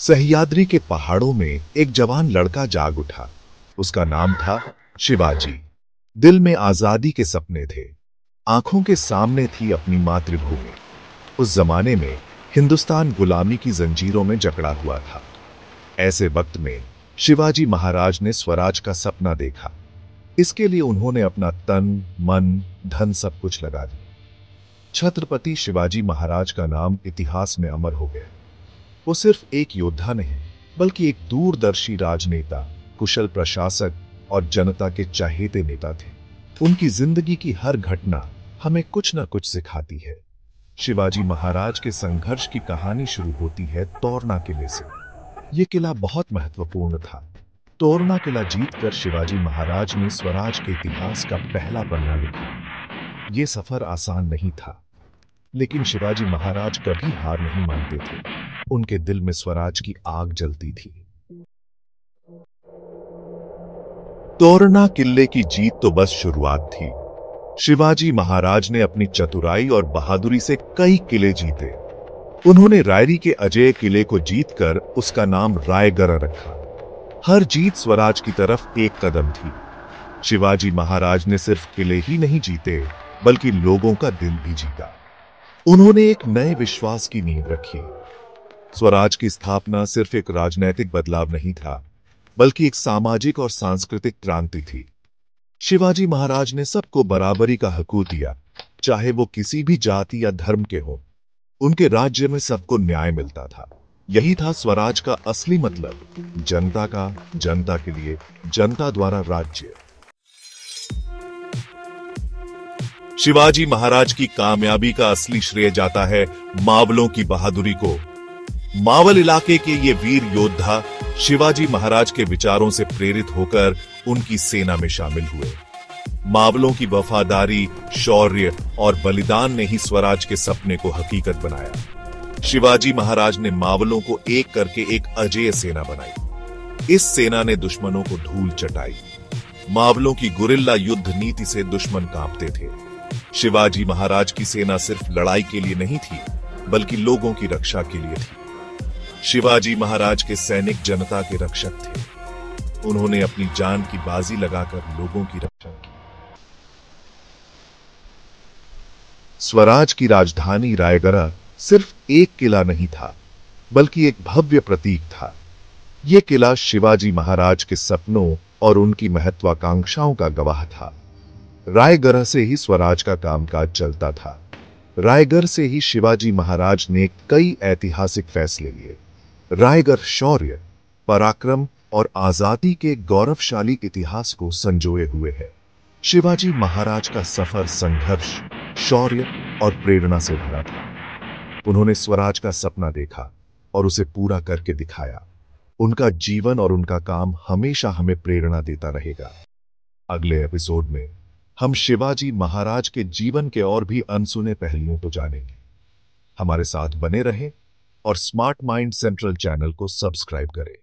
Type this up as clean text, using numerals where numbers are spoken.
सह्याद्री के पहाड़ों में एक जवान लड़का जाग उठा। उसका नाम था शिवाजी। दिल में आजादी के सपने थे, आंखों के सामने थी अपनी मातृभूमि। उस जमाने में हिंदुस्तान गुलामी की जंजीरों में जकड़ा हुआ था। ऐसे वक्त में शिवाजी महाराज ने स्वराज का सपना देखा। इसके लिए उन्होंने अपना तन, मन, धन सब कुछ लगा दिया। छत्रपति शिवाजी महाराज का नाम इतिहास में अमर हो गया। वो सिर्फ एक योद्धा नहीं, बल्कि एक दूरदर्शी राजनेता, कुशल प्रशासक और जनता के चहेते नेता थे। उनकी जिंदगी की हर घटना हमें कुछ न कुछ सिखाती है। शिवाजी महाराज के संघर्ष की कहानी शुरू होती है तोरना किले से। यह किला बहुत महत्वपूर्ण था। तोरना किला जीतकर शिवाजी महाराज ने स्वराज के इतिहास का पहला पन्ना लिखा। यह सफर आसान नहीं था, लेकिन शिवाजी महाराज कभी हार नहीं मानते थे। उनके दिल में स्वराज की आग जलती थी। तोरना किले की जीत तो बस शुरुआत थी। शिवाजी महाराज ने अपनी चतुराई और बहादुरी से कई किले जीते। उन्होंने रायरी के अजेय किले को जीतकर उसका नाम रायगढ़ रखा। हर जीत स्वराज की तरफ एक कदम थी। शिवाजी महाराज ने सिर्फ किले ही नहीं जीते, बल्कि लोगों का दिल भी जीता। उन्होंने एक नए विश्वास की नींव रखी। स्वराज की स्थापना सिर्फ एक राजनैतिक बदलाव नहीं था, बल्कि एक सामाजिक और सांस्कृतिक क्रांति थी। शिवाजी महाराज ने सबको बराबरी का हकूक दिया, चाहे वो किसी भी जाति या धर्म के हो। उनके राज्य में सबको न्याय मिलता था। यही था स्वराज का असली मतलब, जनता का, जनता के लिए, जनता द्वारा राज्य। शिवाजी महाराज की कामयाबी का असली श्रेय जाता है मावलों की बहादुरी को। मावल इलाके के ये वीर योद्धा शिवाजी महाराज के विचारों से प्रेरित होकर उनकी सेना में शामिल हुए। मावलों की वफादारी, शौर्य और बलिदान ने ही स्वराज के सपने को हकीकत बनाया। शिवाजी महाराज ने मावलों को एक करके एक अजेय सेना बनाई। इस सेना ने दुश्मनों को धूल चटाई। मावलों की गुरिल्ला युद्ध नीति से दुश्मन कांपते थे। शिवाजी महाराज की सेना सिर्फ लड़ाई के लिए नहीं थी, बल्कि लोगों की रक्षा के लिए थी। शिवाजी महाराज के सैनिक जनता के रक्षक थे। उन्होंने अपनी जान की बाजी लगाकर लोगों की रक्षा की। स्वराज की राजधानी रायगढ़ सिर्फ एक किला नहीं था, बल्कि एक भव्य प्रतीक था। यह किला शिवाजी महाराज के सपनों और उनकी महत्वाकांक्षाओं का गवाह था। रायगढ़ से ही स्वराज का कामकाज चलता था। रायगढ़ से ही शिवाजी महाराज ने कई ऐतिहासिक फैसले लिए। रायगढ़ शौर्य, पराक्रम और आजादी के गौरवशाली इतिहास को संजोए हुए है। शिवाजी महाराज का सफर संघर्ष, शौर्य और प्रेरणा से भरा था। उन्होंने स्वराज का सपना देखा और उसे पूरा करके दिखाया। उनका जीवन और उनका काम हमेशा हमें प्रेरणा देता रहेगा। अगले एपिसोड में हम शिवाजी महाराज के जीवन के और भी अनसुने पहलुओं को जानेंगे। हमारे साथ बने रहें और स्मार्ट माइंड सेंट्रल चैनल को सब्सक्राइब करें।